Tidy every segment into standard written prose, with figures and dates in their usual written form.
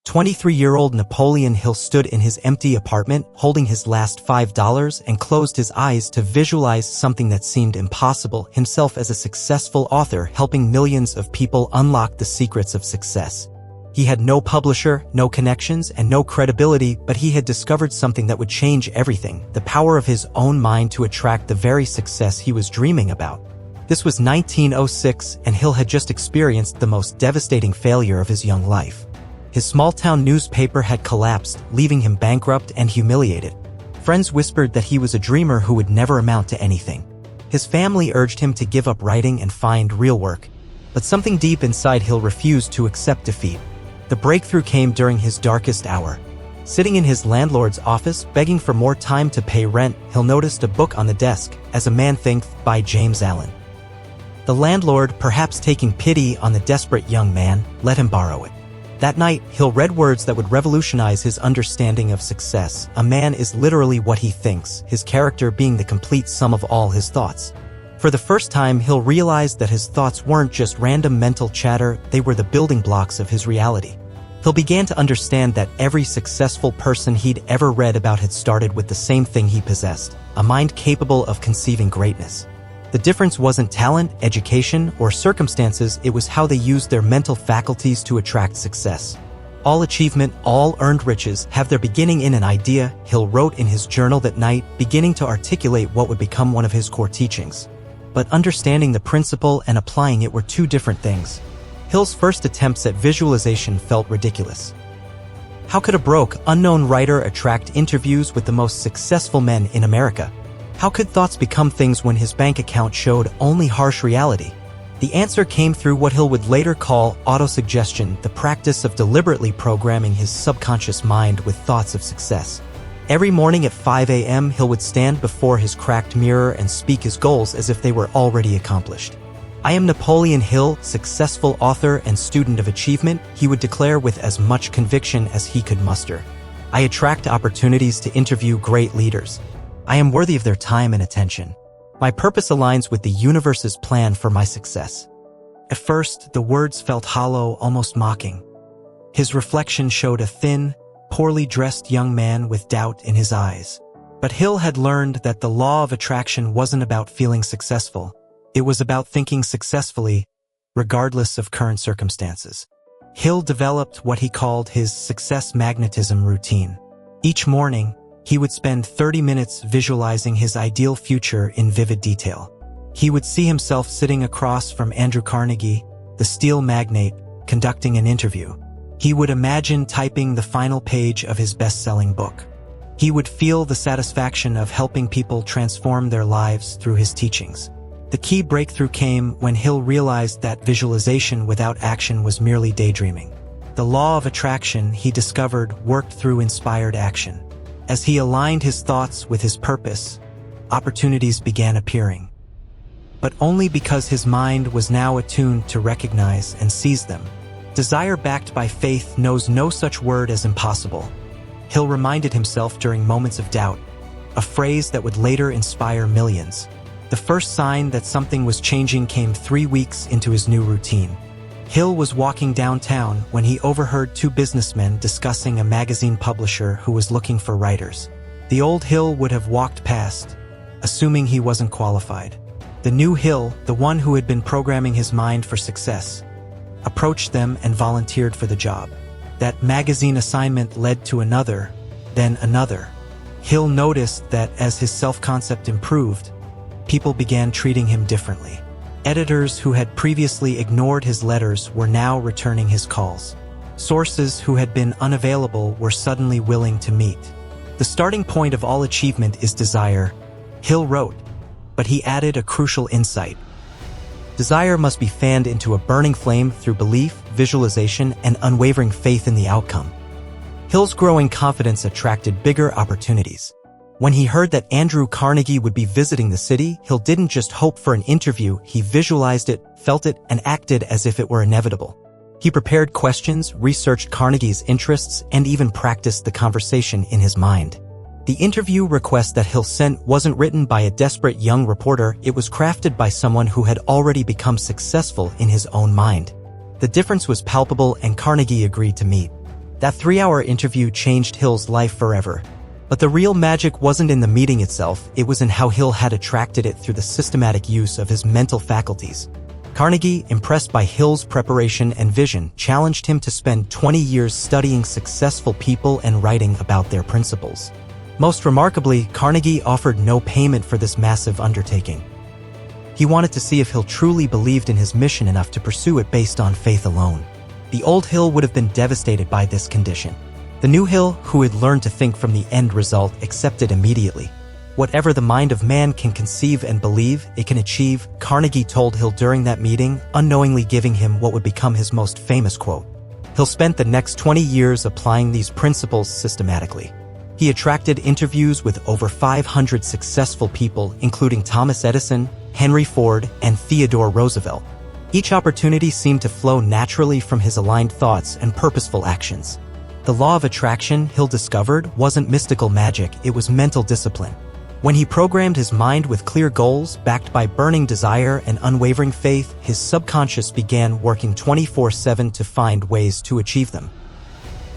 23-year-old Napoleon Hill stood in his empty apartment holding his last $5 and closed his eyes to visualize something that seemed impossible, himself as a successful author helping millions of people unlock the secrets of success. He had no publisher, no connections, and no credibility, but he had discovered something that would change everything, the power of his own mind to attract the very success he was dreaming about. This was 1906, and Hill had just experienced the most devastating failure of his young life. His small-town newspaper had collapsed, leaving him bankrupt and humiliated. Friends whispered that he was a dreamer who would never amount to anything. His family urged him to give up writing and find real work. But something deep inside Hill refused to accept defeat. The breakthrough came during his darkest hour. Sitting in his landlord's office, begging for more time to pay rent, Hill noticed a book on the desk, As a Man Thinketh, by James Allen. The landlord, perhaps taking pity on the desperate young man, let him borrow it. That night, Hill read words that would revolutionize his understanding of success. A man is literally what he thinks, his character being the complete sum of all his thoughts. For the first time, Hill realized that his thoughts weren't just random mental chatter, they were the building blocks of his reality. Hill began to understand that every successful person he'd ever read about had started with the same thing he possessed, a mind capable of conceiving greatness. The difference wasn't talent, education, or circumstances, it was how they used their mental faculties to attract success. All achievement, all earned riches have their beginning in an idea, Hill wrote in his journal that night, beginning to articulate what would become one of his core teachings. But understanding the principle and applying it were two different things. Hill's first attempts at visualization felt ridiculous. How could a broke, unknown writer attract interviews with the most successful men in America? How could thoughts become things when his bank account showed only harsh reality? The answer came through what Hill would later call autosuggestion, the practice of deliberately programming his subconscious mind with thoughts of success. Every morning at 5 a.m., Hill would stand before his cracked mirror and speak his goals as if they were already accomplished. "I am Napoleon Hill, successful author and student of achievement," he would declare with as much conviction as he could muster. "I attract opportunities to interview great leaders. I am worthy of their time and attention. My purpose aligns with the universe's plan for my success." At first, the words felt hollow, almost mocking. His reflection showed a thin, poorly dressed young man with doubt in his eyes. But Hill had learned that the law of attraction wasn't about feeling successful. It was about thinking successfully, regardless of current circumstances. Hill developed what he called his success magnetism routine. Each morning, he would spend 30 minutes visualizing his ideal future in vivid detail. He would see himself sitting across from Andrew Carnegie, the steel magnate, conducting an interview. He would imagine typing the final page of his best-selling book. He would feel the satisfaction of helping people transform their lives through his teachings. The key breakthrough came when Hill realized that visualization without action was merely daydreaming. The law of attraction, he discovered, worked through inspired action. As he aligned his thoughts with his purpose, opportunities began appearing. But only because his mind was now attuned to recognize and seize them. Desire backed by faith knows no such word as impossible. Hill reminded himself during moments of doubt, a phrase that would later inspire millions. The first sign that something was changing came 3 weeks into his new routine. Hill was walking downtown when he overheard two businessmen discussing a magazine publisher who was looking for writers. The old Hill would have walked past, assuming he wasn't qualified. The new Hill, the one who had been programming his mind for success, approached them and volunteered for the job. That magazine assignment led to another, then another. Hill noticed that as his self-concept improved, people began treating him differently. Editors who had previously ignored his letters were now returning his calls. Sources who had been unavailable were suddenly willing to meet. "The starting point of all achievement is desire," Hill wrote, but he added a crucial insight. Desire must be fanned into a burning flame through belief, visualization, and unwavering faith in the outcome. Hill's growing confidence attracted bigger opportunities. When he heard that Andrew Carnegie would be visiting the city, Hill didn't just hope for an interview, he visualized it, felt it, and acted as if it were inevitable. He prepared questions, researched Carnegie's interests, and even practiced the conversation in his mind. The interview request that Hill sent wasn't written by a desperate young reporter, it was crafted by someone who had already become successful in his own mind. The difference was palpable and Carnegie agreed to meet. That 3-hour interview changed Hill's life forever. But the real magic wasn't in the meeting itself, it was in how Hill had attracted it through the systematic use of his mental faculties. Carnegie, impressed by Hill's preparation and vision, challenged him to spend 20 years studying successful people and writing about their principles. Most remarkably, Carnegie offered no payment for this massive undertaking. He wanted to see if Hill truly believed in his mission enough to pursue it based on faith alone. The old Hill would have been devastated by this condition. The new Hill, who had learned to think from the end result, accepted immediately. Whatever the mind of man can conceive and believe, it can achieve, Carnegie told Hill during that meeting, unknowingly giving him what would become his most famous quote. Hill spent the next 20 years applying these principles systematically. He attracted interviews with over 500 successful people, including Thomas Edison, Henry Ford, and Theodore Roosevelt. Each opportunity seemed to flow naturally from his aligned thoughts and purposeful actions. The law of attraction, Hill discovered, wasn't mystical magic, it was mental discipline. When he programmed his mind with clear goals, backed by burning desire and unwavering faith, his subconscious began working 24/7 to find ways to achieve them.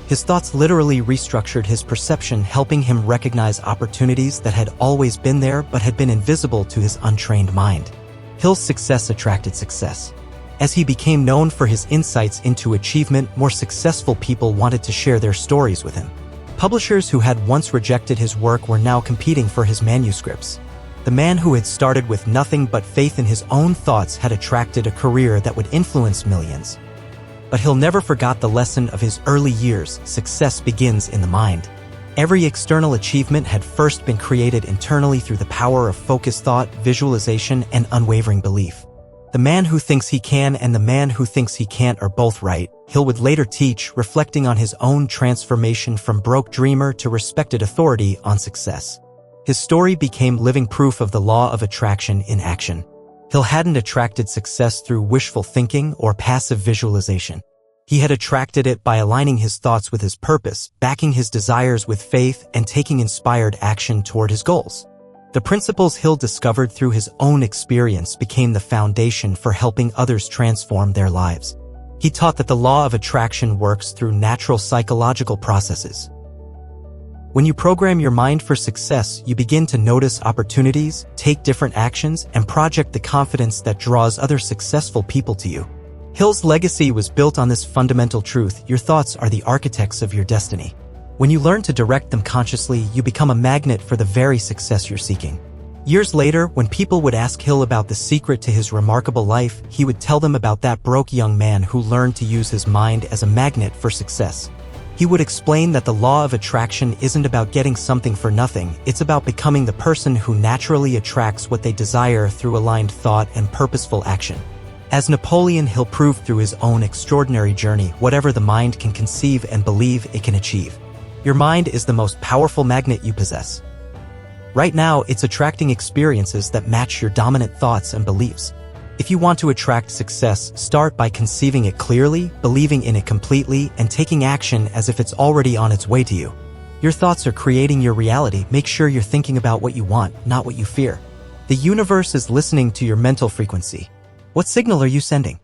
His thoughts literally restructured his perception, helping him recognize opportunities that had always been there but had been invisible to his untrained mind. Hill's success attracted success. As he became known for his insights into achievement, more successful people wanted to share their stories with him. Publishers who had once rejected his work were now competing for his manuscripts. The man who had started with nothing but faith in his own thoughts had attracted a career that would influence millions. But Hill never forgot the lesson of his early years: success begins in the mind. Every external achievement had first been created internally through the power of focused thought, visualization, and unwavering belief. The man who thinks he can and the man who thinks he can't are both right, Hill would later teach, reflecting on his own transformation from broke dreamer to respected authority on success. His story became living proof of the law of attraction in action. Hill hadn't attracted success through wishful thinking or passive visualization. He had attracted it by aligning his thoughts with his purpose, backing his desires with faith, and taking inspired action toward his goals. The principles Hill discovered through his own experience became the foundation for helping others transform their lives. He taught that the law of attraction works through natural psychological processes. When you program your mind for success, you begin to notice opportunities, take different actions, and project the confidence that draws other successful people to you. Hill's legacy was built on this fundamental truth: your thoughts are the architects of your destiny. When you learn to direct them consciously, you become a magnet for the very success you're seeking. Years later, when people would ask Hill about the secret to his remarkable life, he would tell them about that broke young man who learned to use his mind as a magnet for success. He would explain that the law of attraction isn't about getting something for nothing, it's about becoming the person who naturally attracts what they desire through aligned thought and purposeful action. As Napoleon Hill proved through his own extraordinary journey, whatever the mind can conceive and believe, it can achieve. Your mind is the most powerful magnet you possess. Right now, it's attracting experiences that match your dominant thoughts and beliefs. If you want to attract success, start by conceiving it clearly, believing in it completely, and taking action as if it's already on its way to you. Your thoughts are creating your reality. Make sure you're thinking about what you want, not what you fear. The universe is listening to your mental frequency. What signal are you sending?